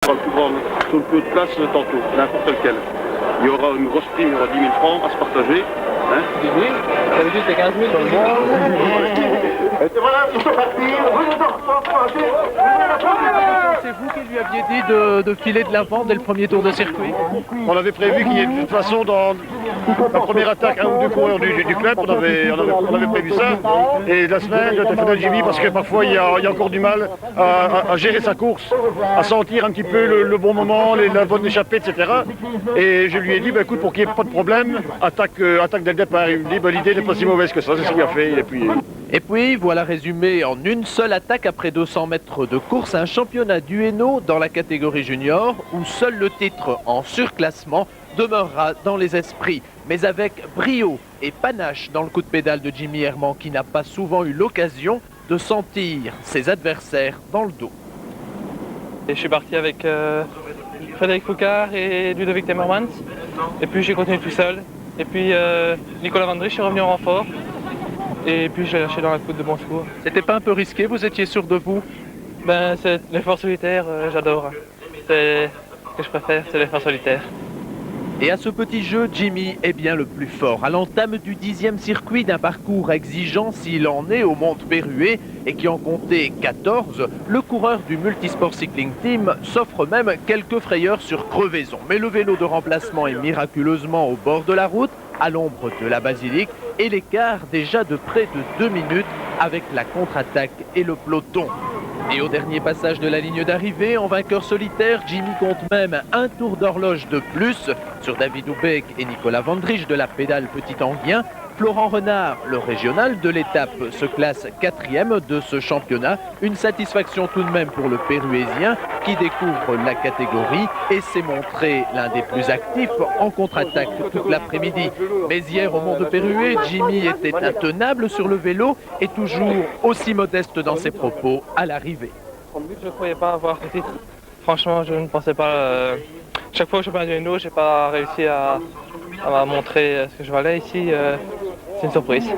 Sur le peu de place tantôt, n'importe lequel. Il y aura une grosse prime, il y aura 10 000 francs à se partager. 10 000 D'habitude c'est 15 000 dans le monde. Et voilà, il faut partir. C'est vous qui lui aviez dit de filer de l'avant dès le premier tour de circuit? On avait prévu qu'il y ait de toute façon dans la première attaque un ou deux coureurs du club, on avait prévu ça. Et la semaine, je téléphone à Jimmy parce que parfois il y a encore du mal à gérer sa course, à sentir un petit peu le bon moment, la bonne échappée, etc. Et je lui ai dit, bah, écoute, pour qu'il n'y ait pas de problème, attaque dès le départ. Il me dit, bah, l'idée n'est pas si mauvaise que ça, c'est ce qu'il a fait. Et puis, voilà résumé en une seule attaque après 200 mètres de course, un championnat du Hainaut dans la catégorie junior, où seul le titre en surclassement demeurera dans les esprits. Mais avec brio et panache dans le coup de pédale de Jimmy Herman, qui n'a pas souvent eu l'occasion de sentir ses adversaires dans le dos. Et je suis parti avec Frédéric Foucard et Ludovic Temmermans. Et puis j'ai continué tout seul. Et puis Nicolas Vandrich est revenu en renfort. Et puis j'ai lâché dans la côte de bon secours. C'était pas un peu risqué? Vous étiez sûr de vous? Ben, c'est l'effort solitaire, j'adore. C'est ce que je préfère, c'est l'effort solitaire. Et à ce petit jeu, Jimmy est bien le plus fort. À l'entame du 10e circuit d'un parcours exigeant s'il en est au Monte-Perrué et qui en comptait 14, le coureur du Multisport Cycling Team s'offre même quelques frayeurs sur crevaison. Mais le vélo de remplacement est miraculeusement au bord de la route, à l'ombre de la basilique, et l'écart déjà de près de 2 minutes avec la contre-attaque et le peloton. Et au dernier passage de la ligne d'arrivée, en vainqueur solitaire, Jimmy compte même un tour d'horloge de plus sur David Houbeck et Nicolas Vandrich de la pédale Petit Anguien. Florent Renard, le régional de l'étape, se classe 4e de ce championnat. Une satisfaction tout de même pour le Péruésien qui découvre la catégorie et s'est montré l'un des plus actifs en contre-attaque toute l'après-midi. Mais hier au Monte-Perrué, Jimmy était intenable sur le vélo et toujours aussi modeste dans ses propos à l'arrivée. Je ne croyais pas avoir ce titre. Franchement, je ne pensais pas. Chaque fois que je suis du Hainaut, je n'ai pas réussi à montrer ce que je valais ici. C'est une surprise.